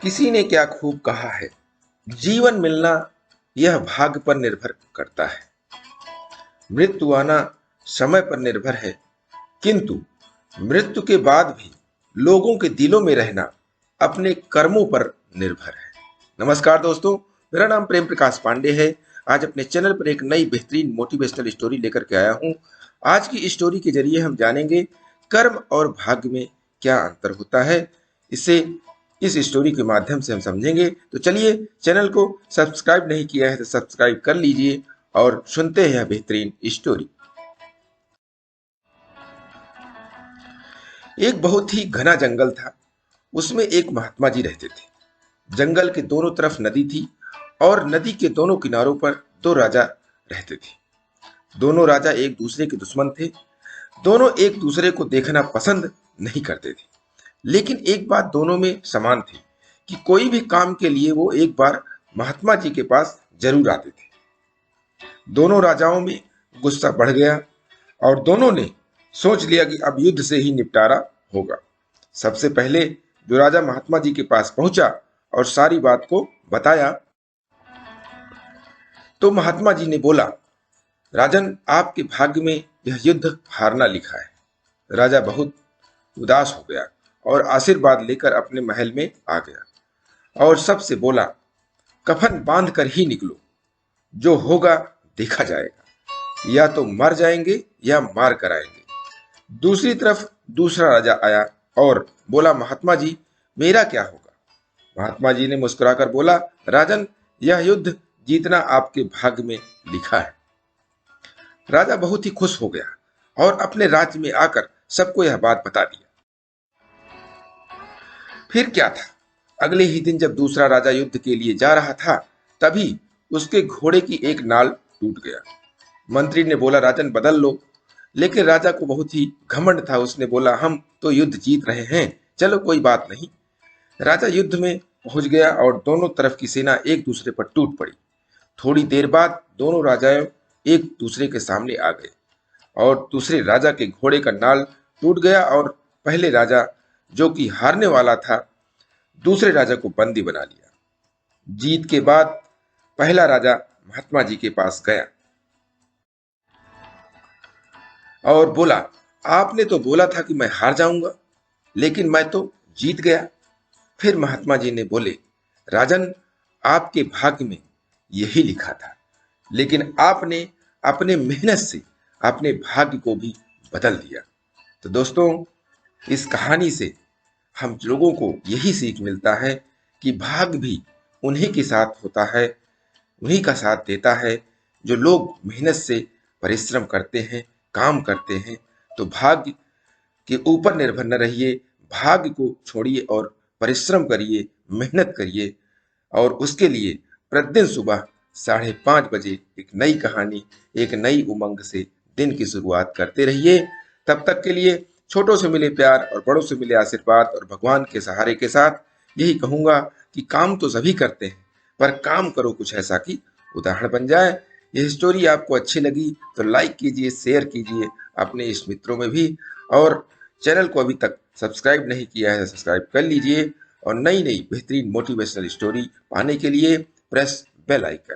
किसी ने क्या खूब कहा है, जीवन मिलना यह भाग्य पर निर्भर करता है। मृत्यु आना समय पर निर्भर है, किंतु मृत्यु के बाद भी लोगों के दिलों में रहना अपने कर्मों पर निर्भर है। नमस्कार दोस्तों, मेरा नाम प्रेम प्रकाश पांडे है। आज अपने चैनल पर एक नई बेहतरीन मोटिवेशनल स्टोरी लेकर के आया हूं। आज की स्टोरी के जरिए हम जानेंगे कर्म और भाग्य में क्या अंतर होता है। इसे इस स्टोरी के माध्यम से हम समझेंगे। तो चलिए, चैनल को सब्सक्राइब नहीं किया है तो सब्सक्राइब कर लीजिए और सुनते हैं यह बेहतरीन स्टोरी। एक बहुत ही घना जंगल था। उसमें एक महात्मा जी रहते थे। जंगल के दोनों तरफ नदी थी और नदी के दोनों किनारों पर दो राजा रहते थे। दोनों राजा एक दूसरे के दुश्मन थे। दोनों एक दूसरे को देखना पसंद नहीं करते थे, लेकिन एक बात दोनों में समान थी कि कोई भी काम के लिए वो एक बार महात्मा जी के पास जरूर आते थे। दोनों राजाओं में गुस्सा बढ़ गया और दोनों ने सोच लिया कि अब युद्ध से ही निपटारा होगा। सबसे पहले जो राजा महात्मा जी के पास पहुंचा और सारी बात को बताया, तो महात्मा जी ने बोला, राजन, आपके भाग्य में यह युद्ध हारना लिखा है। राजा बहुत उदास हो गया और आशीर्वाद लेकर अपने महल में आ गया और सबसे बोला, कफन बांध कर ही निकलो, जो होगा देखा जाएगा। या तो मर जाएंगे या मार कर आएंगे। दूसरी तरफ दूसरा राजा आया और बोला, महात्मा जी, मेरा क्या होगा? महात्मा जी ने मुस्कुराकर बोला, राजन, यह युद्ध जीतना आपके भाग्य में लिखा है। राजा बहुत ही खुश हो गया और अपने राज्य में आकर सबको यह बात बता दिया। फिर क्या था, अगले ही दिन जब दूसरा राजा युद्ध के लिए जा रहा था, तभी उसके घोड़े की एक नाल टूट गया। मंत्री ने बोला, राजन, बदल लो। लेकिन राजा को बहुत ही घमंड था। उसने बोला, हम तो युद्ध जीत रहे हैं, चलो कोई बात नहीं। राजा युद्ध में पहुंच गया और दोनों तरफ की सेना एक दूसरे पर टूट पड़ी। थोड़ी देर बाद दोनों राजाएं एक दूसरे के सामने आ गए और दूसरे राजा के घोड़े का नाल टूट गया और पहले राजा, जो कि हारने वाला था, दूसरे राजा को बंदी बना लिया। जीत के बाद पहला राजा महात्मा जी के पास गया और बोला, आपने तो बोला था कि मैं हार जाऊंगा, लेकिन मैं तो जीत गया। फिर महात्मा जी ने बोले, राजन, आपके भाग्य में यही लिखा था, लेकिन आपने अपने मेहनत से अपने भाग्य को भी बदल दिया। तो दोस्तों, इस कहानी से हम लोगों को यही सीख मिलता है कि भाग्य भी उन्हीं के साथ होता है, उन्हीं का साथ देता है जो लोग मेहनत से परिश्रम करते हैं, काम करते हैं। तो भाग्य के ऊपर निर्भर न रहिए, भाग्य को छोड़िए और परिश्रम करिए, मेहनत करिए और उसके लिए प्रतिदिन सुबह 5:30 बजे एक नई कहानी, एक नई उमंग से दिन की शुरुआत करते रहिए। तब तक के लिए छोटों से मिले प्यार और बड़ों से मिले आशीर्वाद और भगवान के सहारे के साथ यही कहूंगा कि काम तो सभी करते हैं, पर काम करो कुछ ऐसा कि उदाहरण बन जाए। यह स्टोरी आपको अच्छी लगी तो लाइक कीजिए, शेयर कीजिए अपने इस मित्रों में भी, और चैनल को अभी तक सब्सक्राइब नहीं किया है सब्सक्राइब कर लीजिए और नई नई बेहतरीन मोटिवेशनल स्टोरी पाने के लिए प्रेस बेल आइकन।